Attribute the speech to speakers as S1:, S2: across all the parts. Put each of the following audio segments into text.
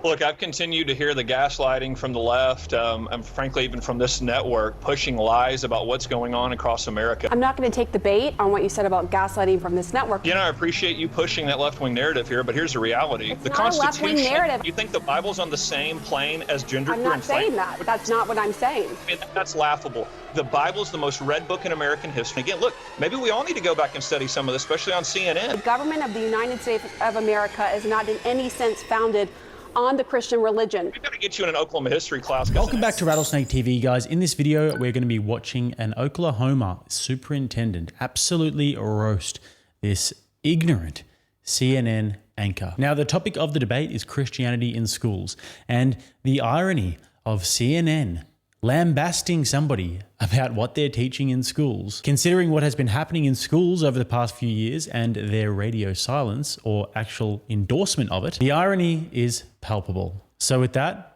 S1: Look, I've continued to hear the gaslighting from the left, and frankly, even from this network, pushing lies about what's going on across America.
S2: I'm not going to take the bait on what you said about gaslighting from this network.
S1: You know, I appreciate you pushing that left-wing narrative here, but here's the reality.
S2: It's
S1: the
S2: not a
S1: Constitution,
S2: left-wing narrative.
S1: You think the Bible's on the same plane as gender
S2: I'm not saying that. That's not what I'm saying.
S1: I mean, that's laughable. The Bible's the most read book in American history. Again, look, maybe we all need to go back and study some of this, especially on CNN.
S2: The government of the United States of America is not in any sense founded on the Christian religion.
S1: We've got to get you in an Oklahoma history class.
S3: Welcome back to Rattlesnake TV, guys. In this video, we're going to be watching an Oklahoma superintendent absolutely roast this ignorant CNN anchor. Now, the topic of the debate is Christianity in schools, and the irony of CNN lambasting somebody about what they're teaching in schools, considering what has been happening in schools over the past few years and their radio silence or actual endorsement of it. The irony is palpable. So with that,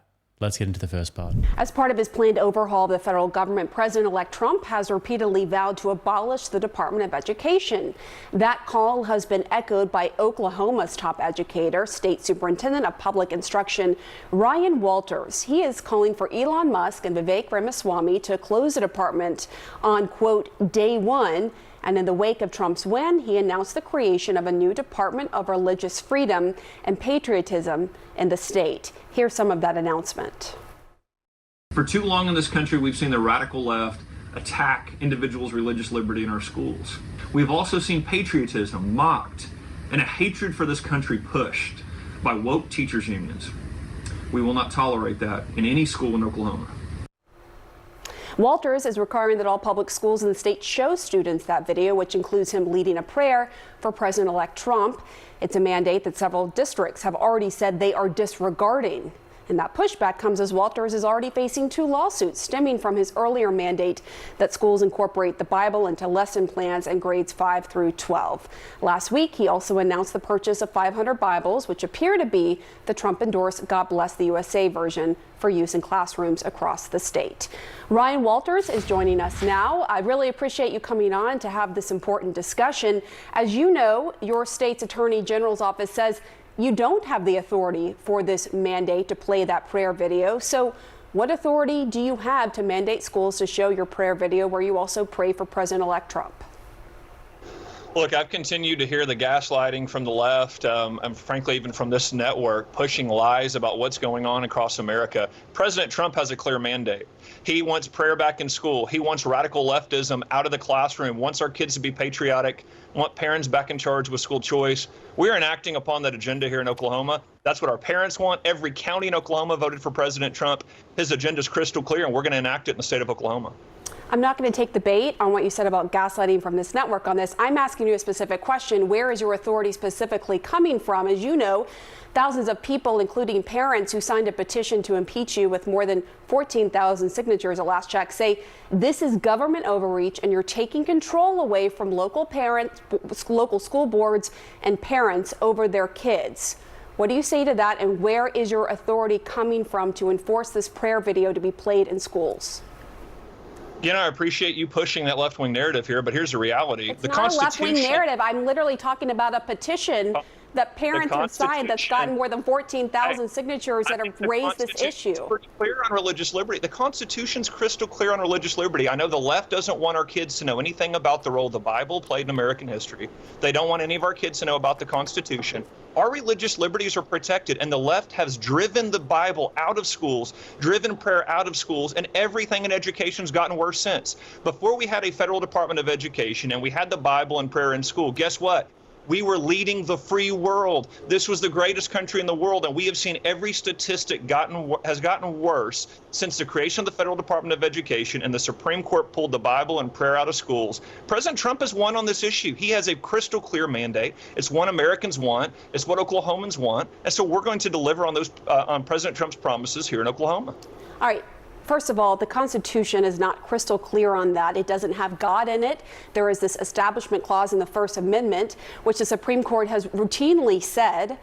S3: let's get into the first part.
S2: As part of his planned overhaul of the federal government, President-elect Trump has repeatedly vowed to abolish the Department of Education. That call has been echoed by Oklahoma's top educator, State Superintendent of Public Instruction, Ryan Walters. He is calling for Elon Musk and Vivek Ramaswamy to close the department on, quote, day one. And in the wake of Trump's win, he announced the creation of a new Department of Religious Freedom and Patriotism in the state. Here's some of that announcement.
S4: For too long in this country, we've seen the radical left attack individuals' religious liberty in our schools. We've also seen patriotism mocked and a hatred for this country pushed by woke teachers' unions. We will not tolerate that in any school in Oklahoma.
S2: Walters is requiring that all public schools in the state show students that video, which includes him leading a prayer for President-elect Trump. It's a mandate that several districts have already said they are disregarding. And that pushback comes as Walters is already facing 2 lawsuits stemming from his earlier mandate that schools incorporate the Bible into lesson plans in grades 5 through 12. Last week, he also announced the purchase of 500 Bibles, which appear to be the Trump-endorsed God Bless the USA version for use in classrooms across the state. Ryan Walters is joining us now. I really appreciate you coming on to have this important discussion. As you know, your state's Attorney General's office says you don't have the authority for this mandate to play that prayer video. So what authority do you have to mandate schools to show your prayer video where you also pray for President-elect Trump?
S1: Look, I've continued to hear the gaslighting from the left, and frankly, even from this network, pushing lies about what's going on across America. President Trump has a clear mandate. He wants prayer back in school. He wants radical leftism out of the classroom, wants our kids to be patriotic, want parents back in charge with school choice. We're enacting upon that agenda here in Oklahoma. That's what our parents want. Every county in Oklahoma voted for President Trump. His agenda is crystal clear, and we're going to enact it in the state of Oklahoma.
S2: I'm not going to take the bait on what you said about gaslighting from this network on this. I'm asking you a specific question. Where is your authority specifically coming from? As you know, thousands of people, including parents who signed a petition to impeach you with more than 14,000 signatures at last check, say this is government overreach and you're taking control away from local parents, local school boards and parents over their kids. What do you say to that, and where is your authority coming from to enforce this prayer video to be played in schools?
S1: You know, I appreciate you pushing that left-wing narrative here, but here's the reality.
S2: It's not a left-wing narrative. I'm literally talking about a petition that parents have signed that's gotten more than 14,000 signatures that have raised this issue.
S1: It's pretty clear on religious liberty. The Constitution's crystal clear on religious liberty. I know the left doesn't want our kids to know anything about the role the Bible played in American history. They don't want any of our kids to know about the Constitution. Our religious liberties are protected, and the left has driven the Bible out of schools, driven prayer out of schools, and everything in education's gotten worse since. Before we had a federal Department of Education and we had the Bible and prayer in school, guess what? We were leading the free world. This was the greatest country in the world, and we have seen every statistic has gotten worse since the creation of the Federal Department of Education and the Supreme Court pulled the Bible and prayer out of schools. President Trump has won on this issue. He has a crystal clear mandate. It's what Americans want. It's what Oklahomans want. And so we're going to deliver on those on President Trump's promises here in Oklahoma.
S2: All right. First of all, the Constitution is not crystal clear on that. It doesn't have God in it. There is this establishment clause in the First Amendment, which the Supreme Court has routinely said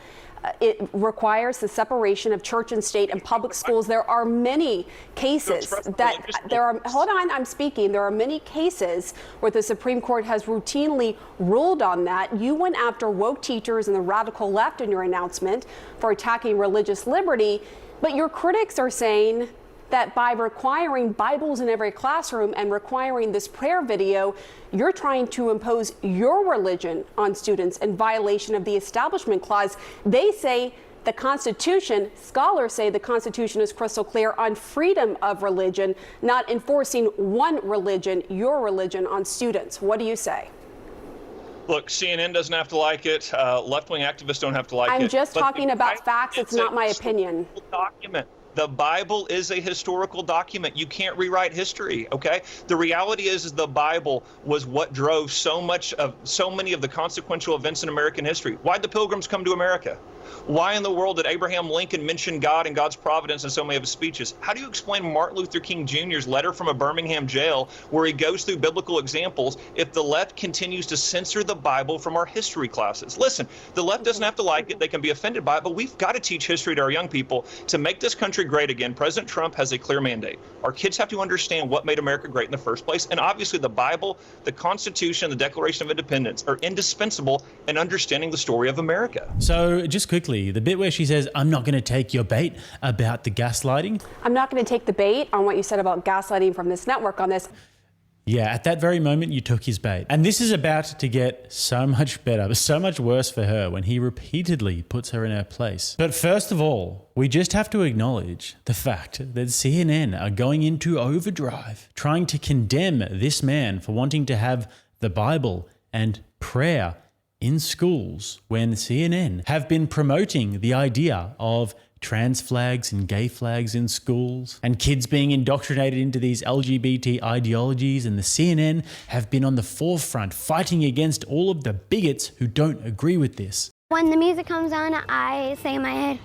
S2: it requires the separation of church and state and public schools. There are many cases hold on, I'm speaking. There are many cases where the Supreme Court has routinely ruled on that. You went after woke teachers and the radical left in your announcement for attacking religious liberty, but your critics are saying that by requiring Bibles in every classroom and requiring this prayer video, you're trying to impose your religion on students in violation of the Establishment Clause. They say the Constitution, scholars say the Constitution is crystal clear on freedom of religion, not enforcing one religion, your religion, on students. What do you say?
S1: Look, CNN doesn't have to like it. Left-wing activists don't have to like it.
S2: I'm just talking about facts. It's not my opinion.
S1: Document. The Bible is a historical document. You can't rewrite history, okay? The reality is the Bible was what drove so many of the consequential events in American history. Why'd the Pilgrims come to America? Why in the world did Abraham Lincoln mention God and God's providence in so many of his speeches? How do you explain Martin Luther King Jr.'s letter from a Birmingham jail where he goes through biblical examples if the left continues to censor the Bible from our history classes? Listen, the left doesn't have to like it. They can be offended by it, but we've got to teach history to our young people. To make this country great again, President Trump has a clear mandate. Our kids have to understand what made America great in the first place, and obviously the Bible, the Constitution, the Declaration of Independence are indispensable in understanding the story of America.
S3: So just quickly, the bit where she says, I'm not going to take your bait about the gaslighting.
S2: I'm not going to take the bait on what you said about gaslighting from this network on this.
S3: Yeah, at that very moment, you took his bait. And this is about to get so much better, so much worse for her when he repeatedly puts her in her place. But first of all, we just have to acknowledge the fact that CNN are going into overdrive, trying to condemn this man for wanting to have the Bible and prayer in schools when CNN have been promoting the idea of trans flags and gay flags in schools and kids being indoctrinated into these LGBT ideologies, and the CNN have been on the forefront fighting against all of the bigots who don't agree with this.
S5: When the music comes on, I say in my head,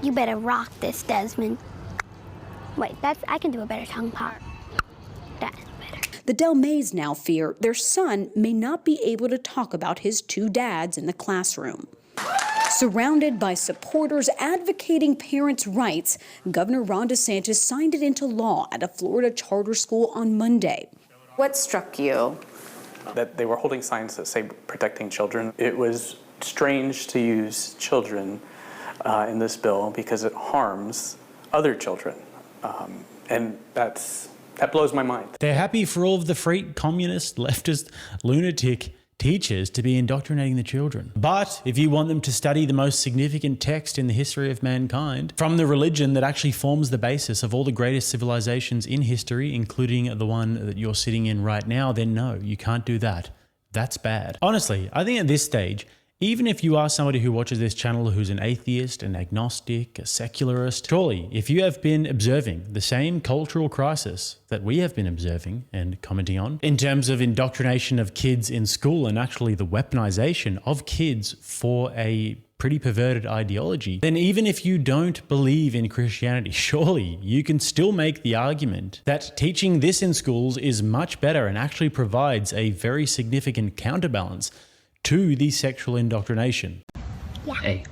S5: you better rock this, Desmond. Wait, I can do a better tongue pop. That's better.
S6: The Delmays now fear their son may not be able to talk about his two dads in the classroom. Surrounded by supporters advocating parents' rights, Governor Ron DeSantis signed it into law at a Florida charter school on Monday.
S7: What struck you?
S8: That they were holding signs that say protecting children. It was strange to use children in this bill because it harms other children. And that blows my mind.
S3: They're happy for all of the freak, communist, leftist, lunatic teachers to be indoctrinating the children. But if you want them to study the most significant text in the history of mankind, from the religion that actually forms the basis of all the greatest civilizations in history, including the one that you're sitting in right now, then no, you can't do that. That's bad. Honestly, I think at this stage, even if you are somebody who watches this channel who's an atheist, an agnostic, a secularist, surely if you have been observing the same cultural crisis that we have been observing and commenting on in terms of indoctrination of kids in school and actually the weaponization of kids for a pretty perverted ideology, then even if you don't believe in Christianity, surely you can still make the argument that teaching this in schools is much better and actually provides a very significant counterbalance to the sexual indoctrination.
S5: Yeah.
S9: A.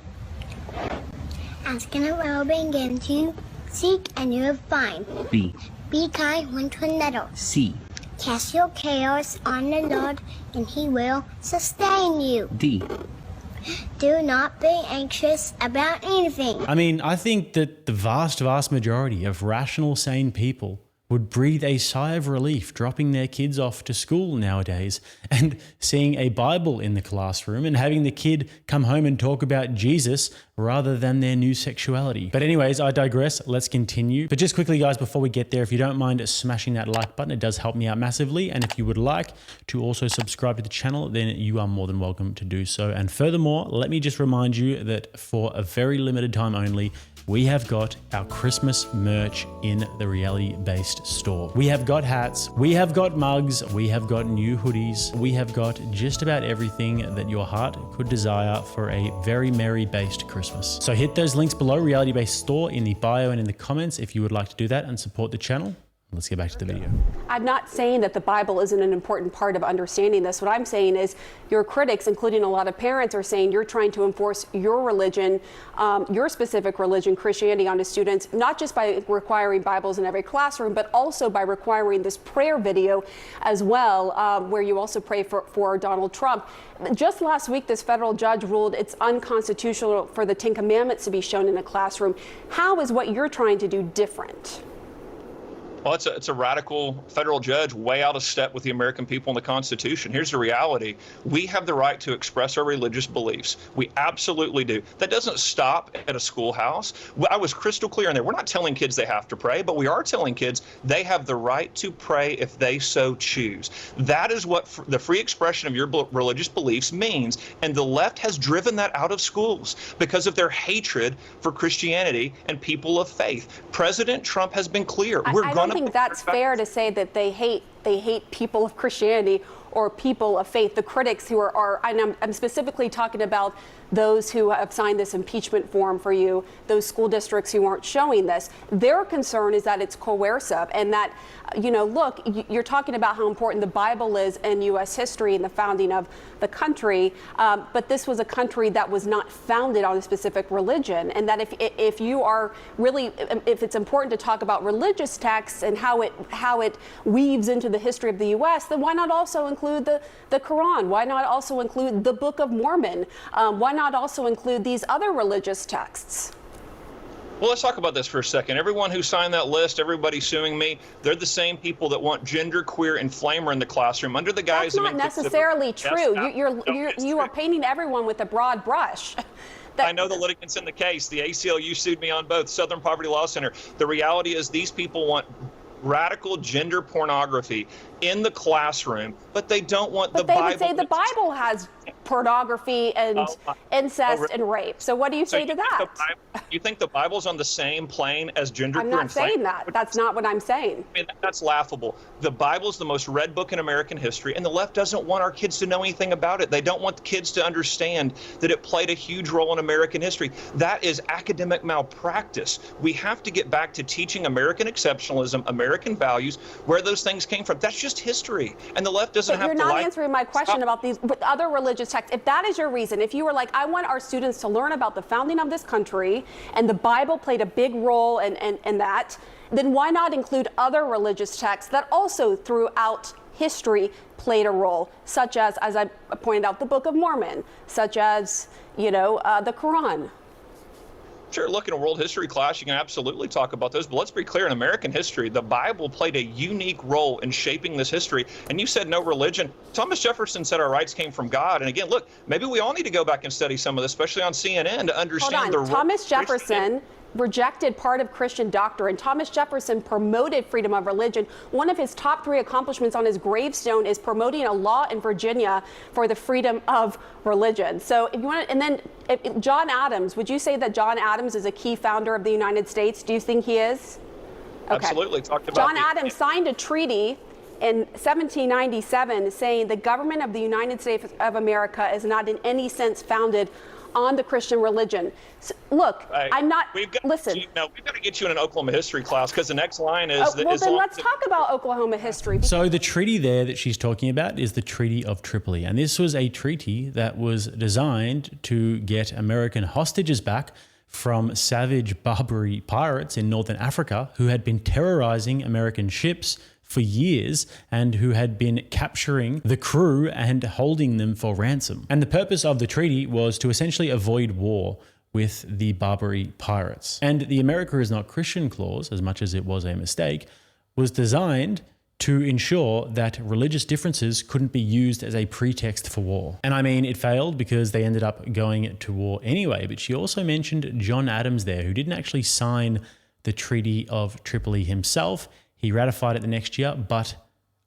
S5: Ask and it will be given to you. Seek and you will find.
S9: B.
S5: Be kind one to another.
S9: C.
S5: Cast your cares on the Lord and he will sustain you.
S9: D.
S5: Do not be anxious about anything.
S3: I mean, I think that the vast majority of rational, sane people would breathe a sigh of relief dropping their kids off to school nowadays and seeing a Bible in the classroom and having the kid come home and talk about Jesus rather than their new sexuality. But anyways, I digress. Let's continue. But just quickly, guys, before we get there, if you don't mind smashing that like button, it does help me out massively. And if you would like to also subscribe to the channel, then you are more than welcome to do so. And furthermore, let me just remind you that for a very limited time only, we have got our Christmas merch in the reality-based store. We have got hats, we have got mugs, we have got new hoodies, we have got just about everything that your heart could desire for a very merry-based Christmas. Christmas. So hit those links below, Reality Based Store, in the bio and in the comments if you would like to do that and support the channel. Let's get back to the video.
S2: I'm not saying that the Bible isn't an important part of understanding this. What I'm saying is your critics, including a lot of parents, are saying you're trying to enforce your religion, your specific religion, Christianity, onto students, not just by requiring Bibles in every classroom, but also by requiring this prayer video as well, where you also pray for Donald Trump. Just last week, this federal judge ruled it's unconstitutional for the 10 Commandments to be shown in a classroom. How is what you're trying to do different?
S1: Well, it's a radical federal judge way out of step with the American people and the Constitution. Here's the reality. We have the right to express our religious beliefs. We absolutely do. That doesn't stop at a schoolhouse. I was crystal clear in there. We're not telling kids they have to pray, but we are telling kids they have the right to pray if they so choose. That is what the free expression of your religious beliefs means. And the left has driven that out of schools because of their hatred for Christianity and people of faith. President Trump has been clear.
S2: I don't think that's fair to say that they hate people of Christianity or people of faith. The critics who are and I'm specifically talking about those who have signed this impeachment form for you, those school districts who aren't showing this. Their concern is that it's coercive and that, look, you're talking about how important the Bible is in U.S. history and the founding of the country, but this was a country that was not founded on a specific religion, and that if you are really, if it's important to talk about religious texts and how it weaves into the history of the U.S., then why not also include the Quran? Why not also include the Book of Mormon? Why not also include these other religious texts?
S1: Well, let's talk about this for a second. Everyone who signed that list, everybody suing me, they're the same people that want genderqueer inflamer in the classroom under the guise
S2: That's not necessarily true. You are painting everyone with a broad brush.
S1: I know the litigants in the case. The ACLU sued me on both. Southern Poverty Law Center. The reality is these people want radical gender pornography in the classroom, but they don't want the Bible.
S2: But they would say the Bible has pornography and incest and rape. So what do you say to that?
S1: You think the Bible's on the same plane as gender?
S2: I'm not saying that. That's not what I'm saying.
S1: I mean, that's laughable. The Bible's the most read book in American history, and the left doesn't want our kids to know anything about it. They don't want the kids to understand that it played a huge role in American history. That is academic malpractice. We have to get back to teaching American exceptionalism, American values, where those things came from. That's just history, and the left doesn't have to like.
S2: You're not answering my question about these other religious texts. If that is your reason, if you were like, I want our students to learn about the founding of this country, and the Bible played a big role in that, then why not include other religious texts that also throughout history played a role, such as I pointed out, the Book of Mormon, such as, the Quran?
S1: Sure, look, in a world history class, you can absolutely talk about those. But let's be clear, in American history, the Bible played a unique role in shaping this history. And you said no religion. Thomas Jefferson said our rights came from God. And again, look, maybe we all need to go back and study some of this, especially on CNN, to understand the role.
S2: Thomas Jefferson rejected part of Christian doctrine. Thomas Jefferson promoted freedom of religion. One of his top 3 accomplishments on his gravestone is promoting a law in Virginia for the freedom of religion. So if you want to, and then John Adams, would you say that John Adams is a key founder of the United States? Do you think he is? Okay.
S1: Absolutely. Talked about
S2: John Adams signed a treaty in 1797 saying the government of the United States of America is not in any sense founded on the Christian religion. So, look, I'm not. Listen.
S1: We've got to get you in an Oklahoma history class because the next line is.
S2: Well, then let's talk about Oklahoma history.
S3: So the treaty there that she's talking about is the Treaty of Tripoli, and this was a treaty that was designed to get American hostages back from savage Barbary pirates in northern Africa who had been terrorizing American ships for years and who had been capturing the crew and holding them for ransom. And the purpose of the treaty was to essentially avoid war with the Barbary pirates. And the America is not Christian clause, as much as it was a mistake, was designed to ensure that religious differences couldn't be used as a pretext for war. And I mean, it failed because they ended up going to war anyway. But she also mentioned John Adams there, who didn't actually sign the Treaty of Tripoli himself. He ratified it the next year, but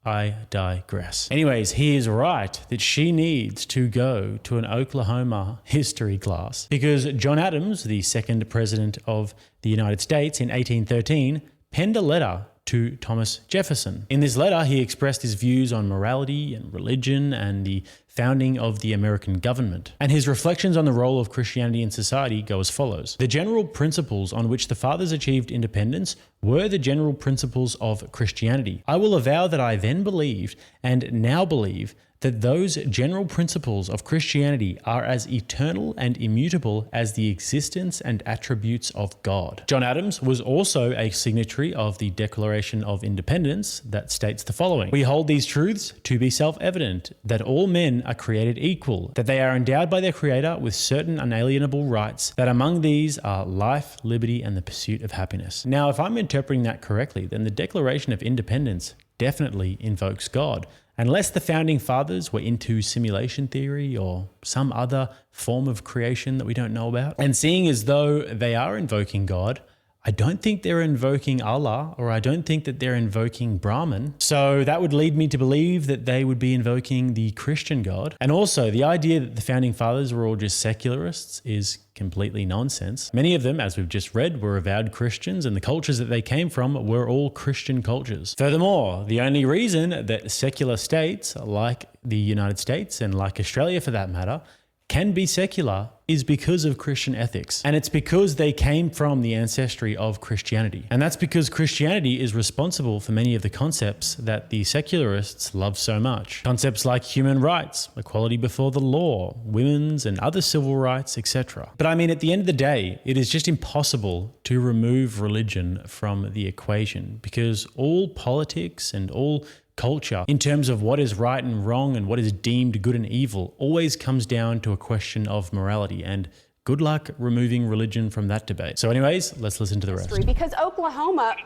S3: I digress. Anyways, he is right that she needs to go to an Oklahoma history class because John Adams, the second president of the United States in 1813, penned a letter to Thomas Jefferson. In this letter, he expressed his views on morality and religion and the founding of the American government. And his reflections on the role of Christianity in society go as follows. The general principles on which the fathers achieved independence were the general principles of Christianity. I will avow that I then believed and now believe that those general principles of Christianity are as eternal and immutable as the existence and attributes of God. John Adams was also a signatory of the Declaration of Independence that states the following: "We hold these truths to be self-evident, that all men are created equal, that they are endowed by their Creator with certain unalienable rights, that among these are life, liberty, and the pursuit of happiness." Now, if I'm interpreting that correctly, then the Declaration of Independence definitely invokes God. Unless the founding fathers were into simulation theory or some other form of creation that we don't know about. And seeing as though they are invoking God, I don't think they're invoking Allah, or I don't think that they're invoking Brahman. So that would lead me to believe that they would be invoking the Christian God. And also, the idea that the founding fathers were all just secularists is completely nonsense. Many of them, as we've just read, were avowed Christians, and the cultures that they came from were all Christian cultures. Furthermore, the only reason that secular states like the United States, and like Australia for that matter, can be secular is because of Christian ethics. And it's because they came from the ancestry of Christianity. And that's because Christianity is responsible for many of the concepts that the secularists love so much. Concepts like human rights, equality before the law, women's and other civil rights, etc. But I mean, at the end of the day, it is just impossible to remove religion from the equation, because all politics and all culture, in terms of what is right and wrong and what is deemed good and evil, always comes down to a question of morality, and good luck removing religion from that debate. So anyways, let's listen to the rest.
S2: Because Oklahoma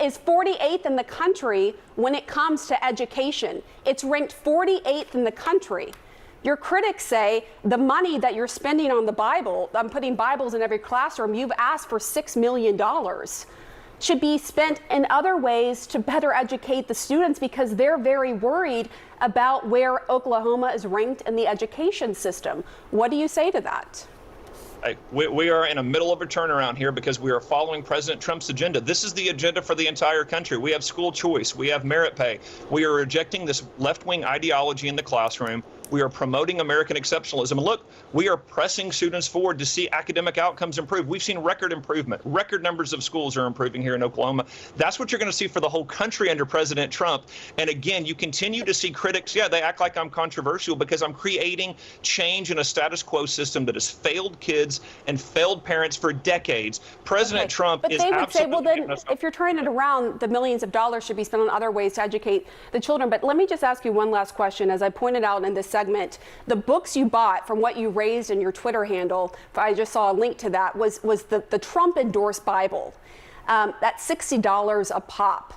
S2: is 48th in the country when it comes to education. It's ranked 48th in the country. Your critics say the money that you're spending on the Bible, I'm putting Bibles in every classroom, you've asked for $6 million. Should be spent in other ways to better educate the students, because they're very worried about where Oklahoma is ranked in the education system. What do you say to that?
S1: We are in the middle of a turnaround here because we are following President Trump's agenda. This is the agenda for the entire country. We have school choice. We have merit pay. We are rejecting this left-wing ideology in the classroom. We are promoting American exceptionalism. And look, we are pressing students forward to see academic outcomes improve. We've seen record improvement. Record numbers of schools are improving here in Oklahoma. That's what you're going to see for the whole country under President Trump. And again, you continue to see critics, yeah, they act like I'm controversial because I'm creating change in a status quo system that has failed kids and failed parents for decades. President Trump is absolutely... But they would say, well, then, if you're turning it around, the millions of dollars should be spent on other ways to educate the children. But let me just ask you one last question. As I pointed out in this segment, the books you bought from what you raised in your Twitter handle, I just saw a link to that, was the Trump-endorsed Bible. That's $60 a pop.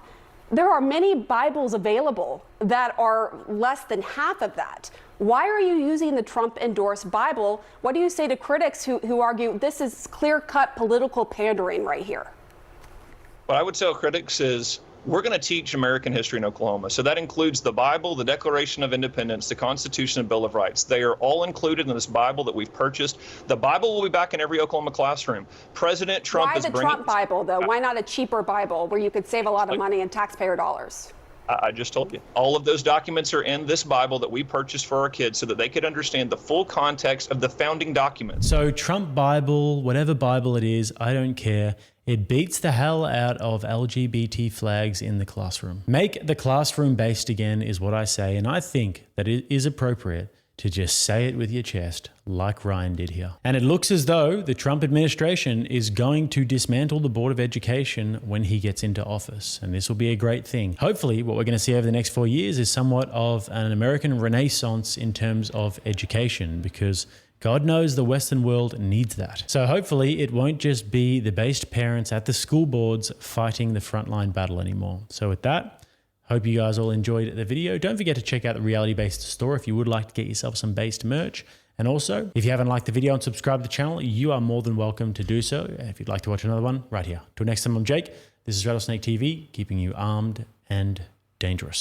S1: There are many Bibles available that are less than half of that. Why are you using the Trump-endorsed Bible? What do you say to critics who argue this is clear-cut political pandering right here? What I would tell critics is, we're going to teach American history in Oklahoma. So that includes the Bible, the Declaration of Independence, the Constitution, and Bill of Rights. They are all included in this Bible that we've purchased. The Bible will be back in every Oklahoma classroom. President Trump is bringing... Why the
S2: Trump Bible, though? Why not a cheaper Bible where you could save a lot of money in taxpayer dollars?
S1: I just told you. All of those documents are in this Bible that we purchased for our kids so that they could understand the full context of the founding documents.
S3: So Trump Bible, whatever Bible it is, I don't care. It beats the hell out of LGBT flags in the classroom. Make the classroom based again is what I say, and I think that it is appropriate to just say it with your chest, like Ryan did here. And it looks as though the Trump administration is going to dismantle the Board of Education when he gets into office, and this will be a great thing. Hopefully, what we're going to see over the next 4 years is somewhat of an American renaissance in terms of education, because God knows the Western world needs that. So hopefully it won't just be the based parents at the school boards fighting the frontline battle anymore. So with that, hope you guys all enjoyed the video. Don't forget to check out the Reality Based store if you would like to get yourself some based merch. And also, if you haven't liked the video and subscribed to the channel, you are more than welcome to do so. If you'd like to watch another one, right here. Till next time, I'm Jake. This is RattlesnakeTV, keeping you armed and dangerous.